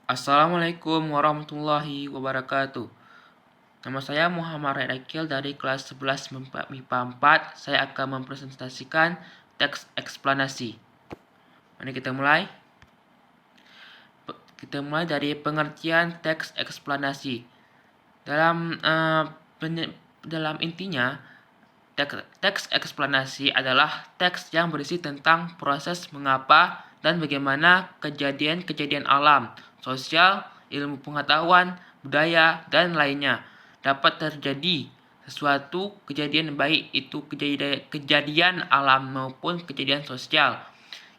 Assalamualaikum warahmatullahi wabarakatuh. Nama saya Muhammad Raikil dari kelas 11 MIPA 4. Saya akan mempresentasikan teks eksplanasi. Mari kita mulai. Kita mulai dari pengertian teks eksplanasi. Dalam intinya, teks eksplanasi adalah teks yang berisi tentang proses mengapa dan bagaimana kejadian-kejadian alam, sosial, ilmu pengetahuan, budaya, dan lainnya dapat terjadi sesuatu kejadian, baik itu kejadian alam maupun kejadian sosial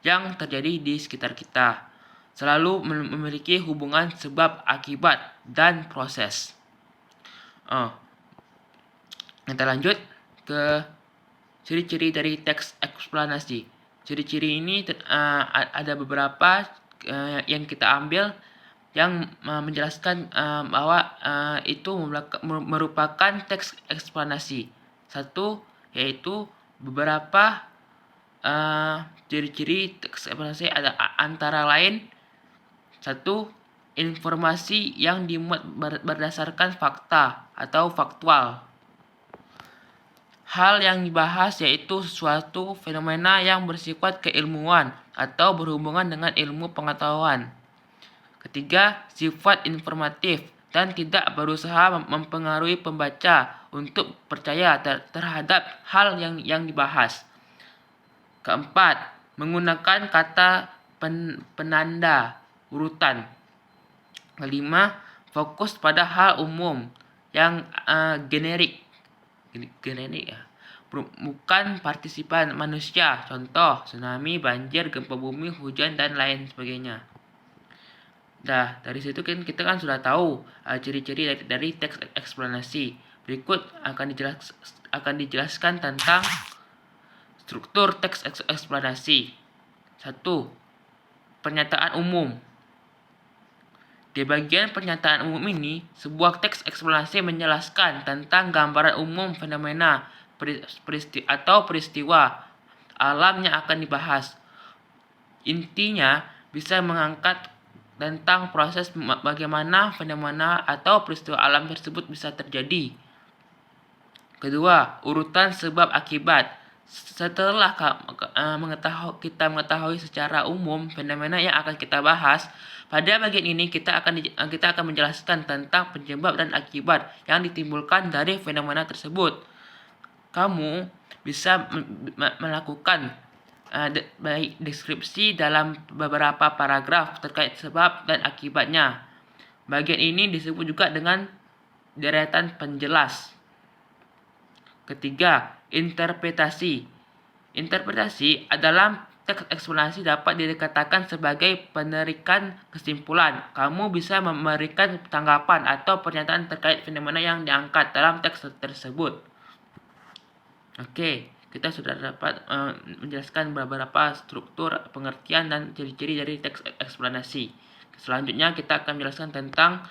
yang terjadi di sekitar kita. Selalu memiliki hubungan sebab akibat dan proses. Kita lanjut ke ciri-ciri dari teks eksplanasi. Ciri-ciri ini ada beberapa yang kita ambil yang menjelaskan bahwa itu merupakan teks eksplanasi. Satu, yaitu beberapa ciri-ciri teks eksplanasi ada antara lain: satu, informasi yang dimuat berdasarkan fakta atau faktual. Hal yang dibahas yaitu sesuatu fenomena yang bersifat keilmuan atau berhubungan dengan ilmu pengetahuan. Ketiga, sifat informatif dan tidak berusaha mempengaruhi pembaca untuk percaya terhadap hal yang dibahas. Keempat, menggunakan kata penanda urutan. Kelima, fokus pada hal umum yang generik ya, bukan partisipan manusia, contoh tsunami, banjir, gempa bumi, hujan, dan lain sebagainya. Dari situ kita sudah tahu ciri-ciri dari teks eksplanasi. Berikut akan dijelaskan tentang struktur teks eksplanasi. 1. Pernyataan umum. Di bagian pernyataan umum ini, sebuah teks eksplanasi menjelaskan tentang gambaran umum fenomena peristiwa alam yang akan dibahas. Intinya, bisa mengangkat tentang proses bagaimana fenomena atau peristiwa alam tersebut bisa terjadi. Kedua, urutan sebab akibat. Setelah kita mengetahui secara umum fenomena yang akan kita bahas, pada bagian ini kita akan menjelaskan tentang penyebab dan akibat yang ditimbulkan dari fenomena tersebut. Kamu bisa melakukan baik deskripsi dalam beberapa paragraf terkait sebab dan akibatnya. Bagian ini disebut juga dengan deretan penjelas. Ketiga, interpretasi. Interpretasi adalah teks eksplanasi dapat dikatakan sebagai penerikan kesimpulan. Kamu bisa memberikan tanggapan atau pernyataan terkait fenomena yang diangkat dalam teks tersebut. Oke, kita sudah dapat menjelaskan beberapa struktur, pengertian, dan ciri-ciri dari teks eksplanasi. Selanjutnya kita akan menjelaskan tentang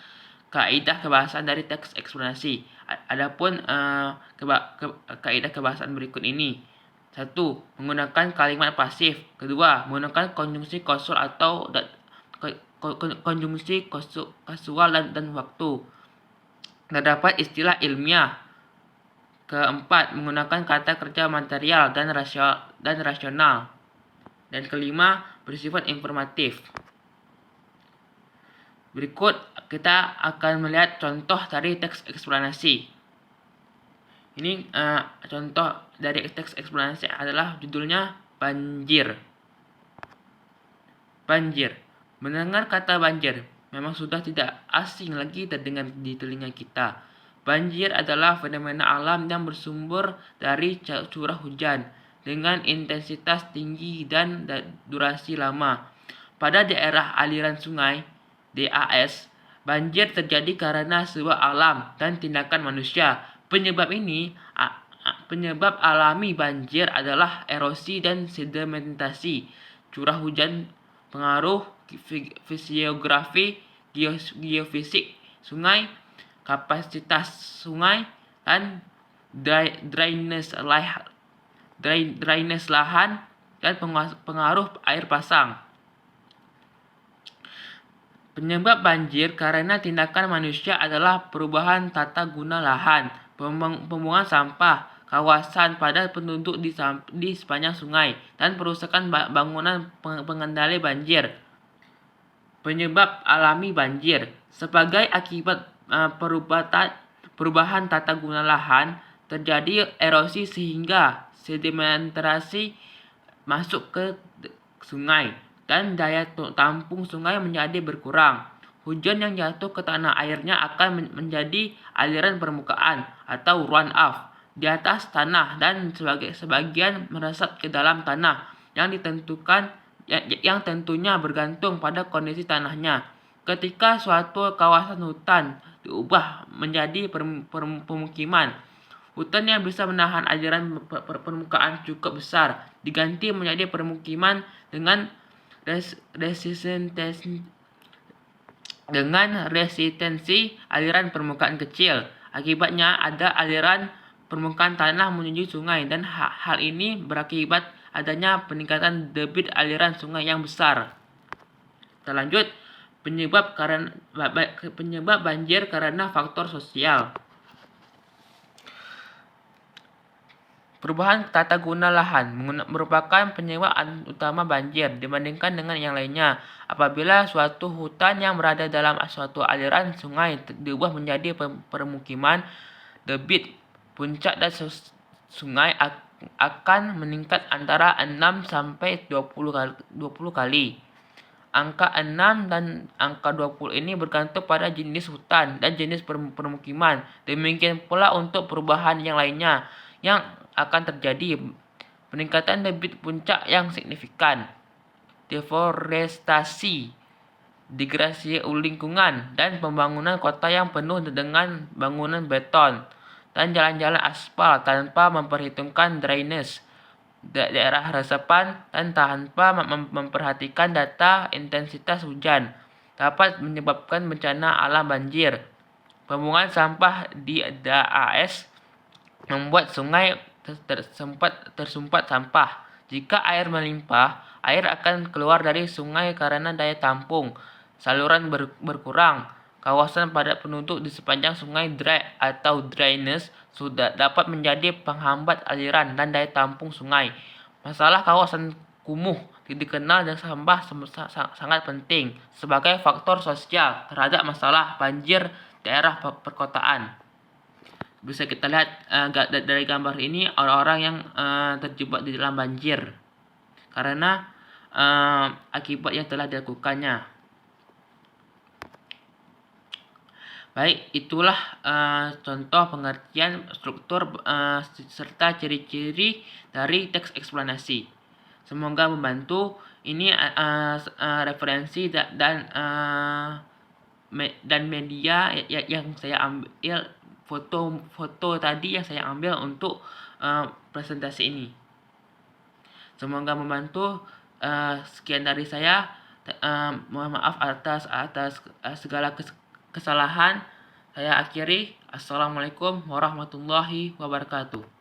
kaidah kebahasaan dari teks eksplanasi. Adapun kaidah kebahasaan berikut ini. 1. Menggunakan kalimat pasif. Kedua, menggunakan konjungsi kausul atau konjungsi kasual dan waktu. Terdapat istilah ilmiah. Keempat, menggunakan kata kerja material dan rasional. Dan kelima, bersifat informatif. Berikut kita akan melihat contoh dari teks eksplanasi. Ini contoh dari teks eksplanasi adalah judulnya banjir. Banjir. Mendengar kata banjir memang sudah tidak asing lagi terdengar di telinga kita. Banjir adalah fenomena alam yang bersumber dari curah hujan dengan intensitas tinggi dan durasi lama. Pada daerah aliran sungai DAS, banjir terjadi karena sebab alam dan tindakan manusia. Penyebab alami banjir adalah erosi dan sedimentasi, curah hujan, pengaruh fisiografi, geofisik sungai, kapasitas sungai, dan drainase lahan, dan pengaruh air pasang. Penyebab banjir karena tindakan manusia adalah perubahan tata guna lahan, pembuangan sampah, kawasan padat penduduk di sepanjang sungai, dan perusakan bangunan pengendali banjir. Penyebab alami banjir sebagai akibat perubahan tata guna lahan, terjadi erosi sehingga sedimentasi masuk ke sungai dan daya tampung sungai menjadi berkurang. Hujan yang jatuh ke tanah airnya akan menjadi aliran permukaan atau runoff di atas tanah dan sebagian meresap ke dalam tanah yang tentunya bergantung pada kondisi tanahnya. Ketika suatu kawasan hutan diubah menjadi pemukiman, hutan yang bisa menahan aliran permukaan cukup besar diganti menjadi permukiman dengan resistensi aliran permukaan kecil. Akibatnya ada aliran permukaan tanah menuju sungai dan hal ini berakibat adanya peningkatan debit aliran sungai yang besar. Kita lanjut, penyebab banjir karena faktor sosial. Perubahan tata guna lahan merupakan penyebab utama banjir dibandingkan dengan yang lainnya. Apabila suatu hutan yang berada dalam suatu aliran sungai diubah menjadi permukiman, debit puncak dan sungai akan meningkat antara 6 sampai 20 kali. Angka 6 dan angka 20 ini bergantung pada jenis hutan dan jenis permukiman. Demikian pula untuk perubahan yang lainnya yang akan terjadi. Peningkatan debit puncak yang signifikan, deforestasi, degradasi lingkungan, dan pembangunan kota yang penuh dengan bangunan beton dan jalan-jalan aspal tanpa memperhitungkan drainase, daerah resapan, dan tanpa memperhatikan data intensitas hujan dapat menyebabkan bencana alam banjir. Pembuangan sampah di DAS membuat sungai tersumpat sampah. Jika air melimpah, air akan keluar dari sungai karena daya tampung saluran berkurang. Kawasan padat penduduk di sepanjang sungai dry atau drainase sudah dapat menjadi penghambat aliran dan daya tampung sungai. Masalah kawasan kumuh dikenal dan sampah sangat penting sebagai faktor sosial terhadap masalah banjir daerah perkotaan. Bisa kita lihat dari gambar ini orang-orang yang terjebak di dalam banjir karena akibat yang telah dilakukannya. Baik, itulah contoh pengertian struktur serta ciri-ciri dari teks eksplanasi. Semoga membantu. Ini referensi dan media yang saya ambil, foto tadi yang saya ambil untuk presentasi ini. Semoga membantu. Sekian dari saya. Mohon maaf atas segala kesalahan. Saya akhiri. Assalamualaikum warahmatullahi wabarakatuh.